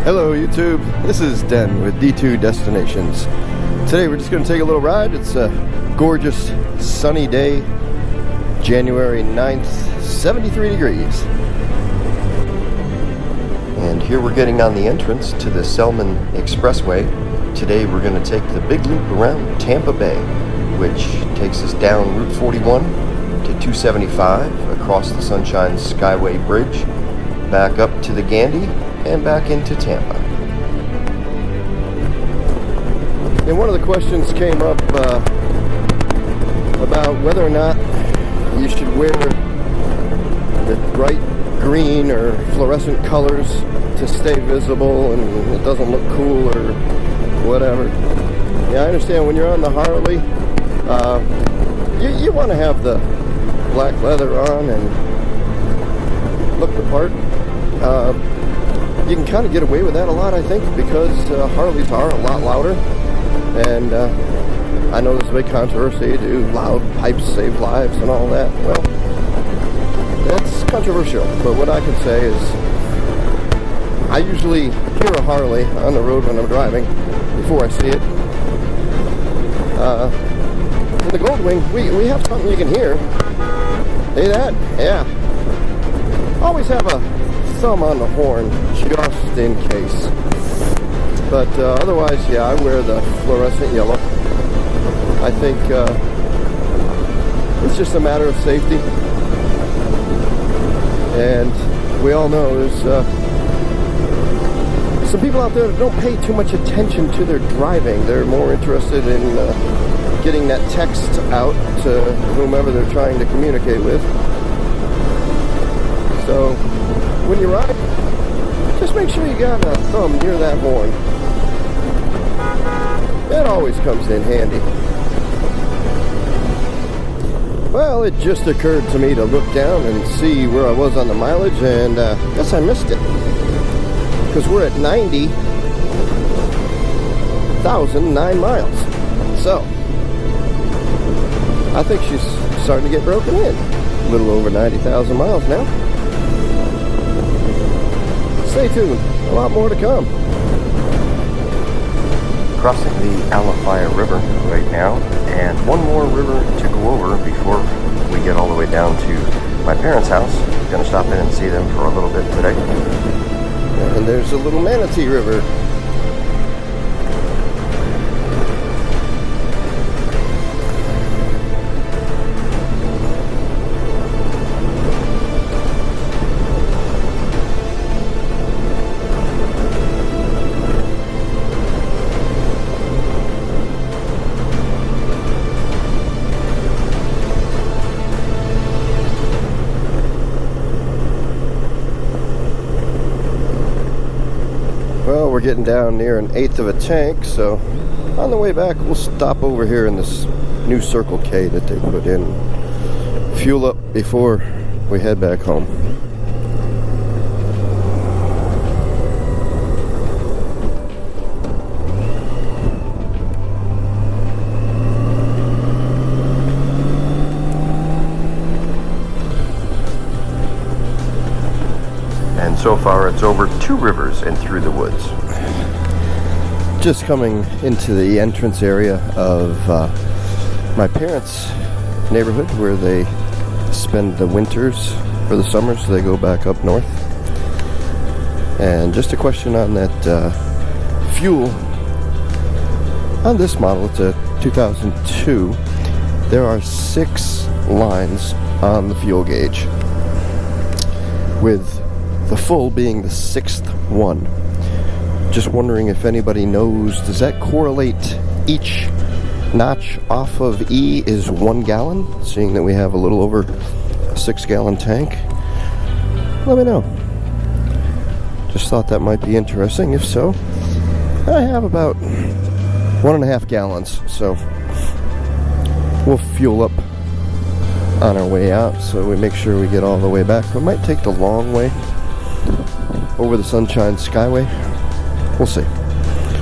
Hello YouTube, this is Den with D2 Destinations. Today we're just going to take a little ride. It's a gorgeous sunny day, January 9th, 73 degrees. And here we're getting on the entrance to the Selman Expressway. Today we're going to take the big loop around Tampa Bay, which takes us down Route 41 to 275 across the Sunshine Skyway Bridge, back up to the Gandy, and back into Tampa. And one of the questions came up about whether or not you should wear the bright green or fluorescent colors to stay visible and it doesn't look cool or whatever. Yeah, I understand when you're on the Harley, you want to have the black leather on and look the part. You can kind of get away with that a lot, I think, because Harleys are a lot louder. And I know there's a big controversy, do loud pipes save lives and all that. Well, that's controversial, but what I can say is I usually hear a Harley on the road when I'm driving before I see it. In the Goldwing, we have something you can hear. See that? Yeah. Always have a thumb on the horn just in case. But otherwise, yeah, I wear the fluorescent yellow. I think it's just a matter of safety. And we all know there's some people out there that don't pay too much attention to their driving. They're more interested in getting that text out to whomever they're trying to communicate with. So when you ride, just make sure you got a thumb near that horn. It always comes in handy. Well, it just occurred to me to look down and see where I was on the mileage, and I guess I missed it. Because we're at 90,009 miles. So, I think she's starting to get broken in. A little over 90,000 miles now. Stay tuned, a lot more to come. Crossing the Alafaya River right now, and one more river to go over before we get all the way down to my parents' house. I'm going to stop in and see them for a little bit today. And there's a little Manatee River. Well, we're getting down near an eighth of a tank, so on the way back we'll stop over here in this new Circle K that they put in. Fuel up before we head back home. And so far it's over 2 rivers and through the woods. Just coming into the entrance area of my parents' neighborhood where they spend the winters for the summer, so they go back up north. And just a question on that fuel. On this model, it's a 2002, there are 6 lines on the fuel gauge, with the full being the 6th one. Just wondering if anybody knows, does that correlate? Each notch off of E is 1 gallon, seeing that we have a little over a 6-gallon tank? Let me know. Just thought that might be interesting. If so, I have about 1.5 gallons, so we'll fuel up on our way out so we make sure we get all the way back. We might take the long way over the Sunshine Skyway. We'll see.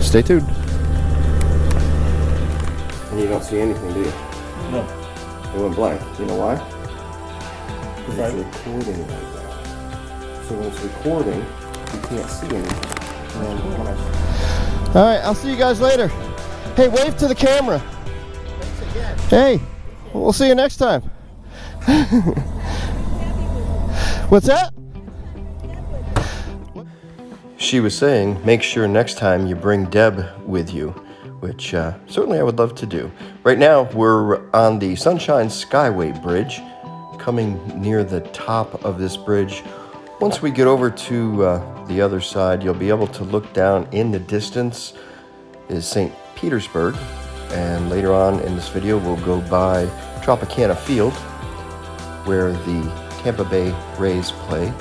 Stay tuned. And you don't see anything, do you? No. It went blank. You know why? Because Right. it's recording right now. So when it's recording, you can't see anything. All right, I'll see you guys later. Hey, wave to the camera. Hey, we'll see you next time. What's that? She was saying, make sure next time you bring Deb with you, which certainly I would love to do. Right now, we're on the Sunshine Skyway bridge, coming near the top of this bridge. Once we get over to the other side, you'll be able to look down. In the distance is St. Petersburg, and later on in this video, we'll go by Tropicana Field, where the Tampa Bay Rays play.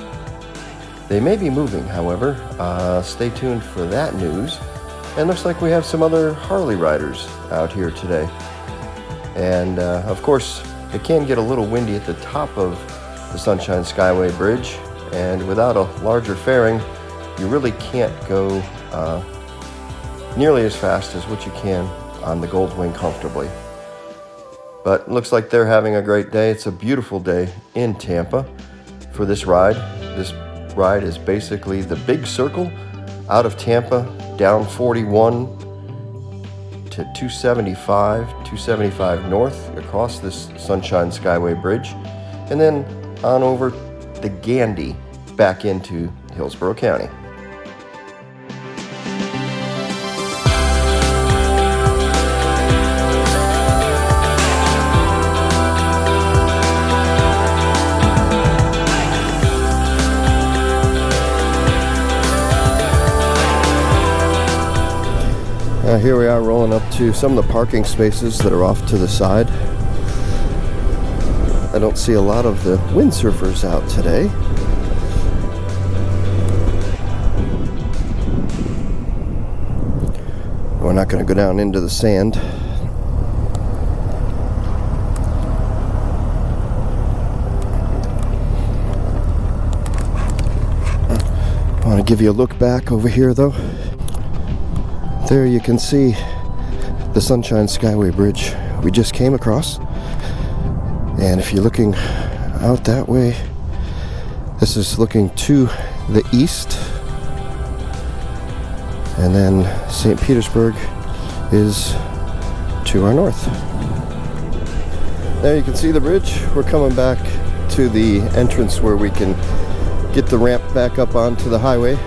They may be moving, however. Stay tuned for that news. And looks like we have some other Harley riders out here today. And of course, it can get a little windy at the top of the Sunshine Skyway Bridge. And without a larger fairing, you really can't go nearly as fast as what you can on the Goldwing comfortably. But it looks like they're having a great day. It's a beautiful day in Tampa for this ride. This ride is basically the big circle out of Tampa, down 41 to 275 north across this Sunshine Skyway Bridge, and then on over the Gandy back into Hillsborough County. Here we are rolling up to some of the parking spaces that are off to the side. I don't see a lot of the windsurfers out today. We're not going to go down into the sand. I want to give you a look back over here though. There you can see the Sunshine Skyway Bridge we just came across. And if you're looking out that way, this is looking to the east. And then St. Petersburg is to our north. There you can see the bridge. We're coming back to the entrance where we can get the ramp back up onto the highway.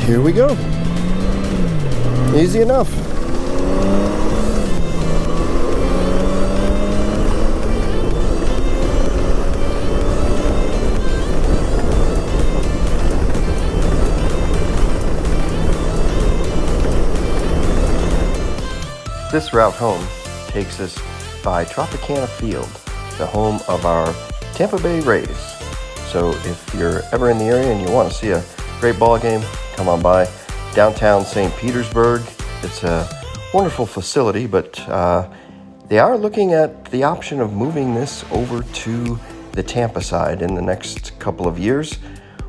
Here we go. Easy enough. This route home takes us by Tropicana Field, the home of our Tampa Bay Rays. So if you're ever in the area and you want to see a great ball game, come on by. Downtown St. Petersburg. It's a wonderful facility, but they are looking at the option of moving this over to the Tampa side in the next couple of years.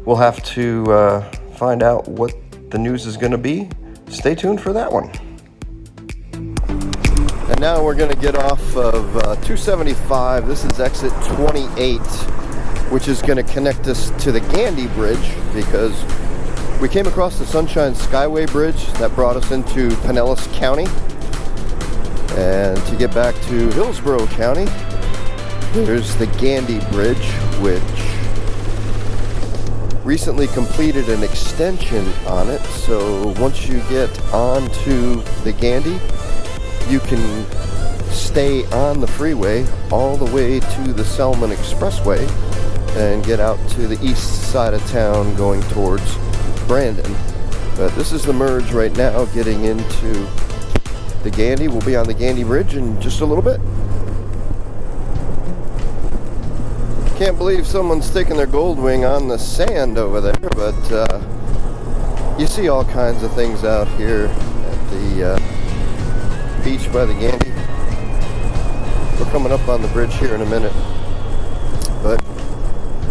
We'll have to find out what the news is going to be. Stay tuned for that one. And now we're going to get off of 275. This is exit 28, which is going to connect us to the Gandy Bridge, because we came across the Sunshine Skyway Bridge that brought us into Pinellas County. And to get back to Hillsborough County, there's the Gandy Bridge, which recently completed an extension on it. So once you get onto the Gandy, you can stay on the freeway all the way to the Selman Expressway and get out to the east side of town going towards Brandon. But this is the merge right now getting into the Gandy. We'll be on the Gandy Bridge in just a little bit. Can't believe someone's taking their Goldwing on the sand over there, but you see all kinds of things out here at the beach by the Gandy. We're coming up on the bridge here in a minute, but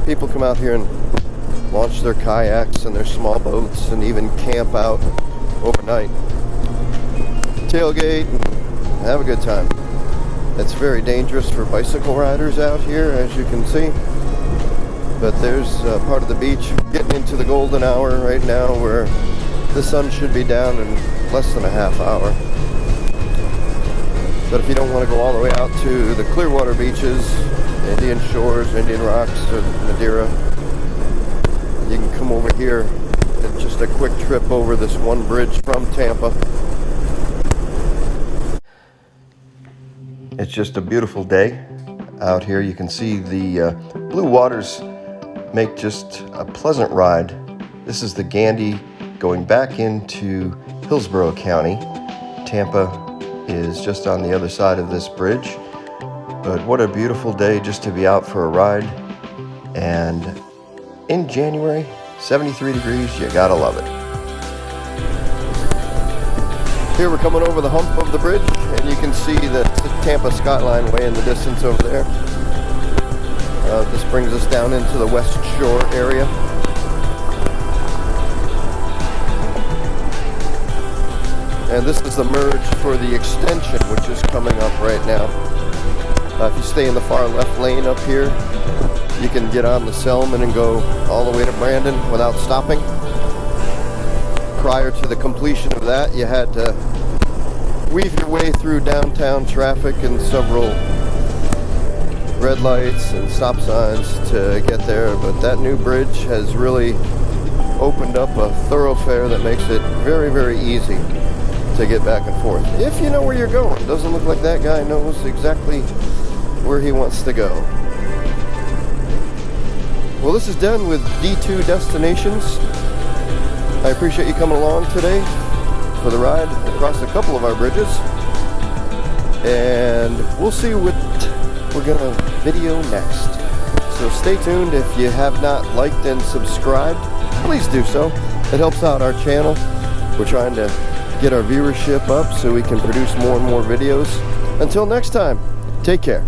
people come out here and launch their kayaks and their small boats and even camp out overnight. Tailgate and have a good time. It's very dangerous for bicycle riders out here, as you can see. But there's part of the beach getting into the golden hour right now where the sun should be down in less than a half hour. But if you don't want to go all the way out to the Clearwater beaches, Indian Shores, Indian Rocks, or Madeira, you can come over here. It's just a quick trip over this one bridge from Tampa. It's just a beautiful day out here. You can see the blue waters make just a pleasant ride. This is the Gandy going back into Hillsborough County. Tampa is just on the other side of this bridge. But what a beautiful day just to be out for a ride. And in January, 73 degrees, you gotta love it. Here we're coming over the hump of the bridge, and you can see the Tampa skyline way in the distance over there. This brings us down into the West Shore area. And this is the merge for the extension, which is coming up right now. If you stay in the far left lane up here, you can get on the Selman and go all the way to Brandon without stopping. Prior to the completion of that, you had to weave your way through downtown traffic and several red lights and stop signs to get there. But that new bridge has really opened up a thoroughfare that makes it very, very easy to get back and forth. If you know where you're going. It doesn't look like that guy knows exactly where he wants to go. Well, this is done with D2 Destinations. I appreciate you coming along today for the ride across a couple of our bridges. And we'll see what we're going to video next. So stay tuned. If you have not liked and subscribed, please do so. It helps out our channel. We're trying to get our viewership up so we can produce more and more videos. Until next time, take care.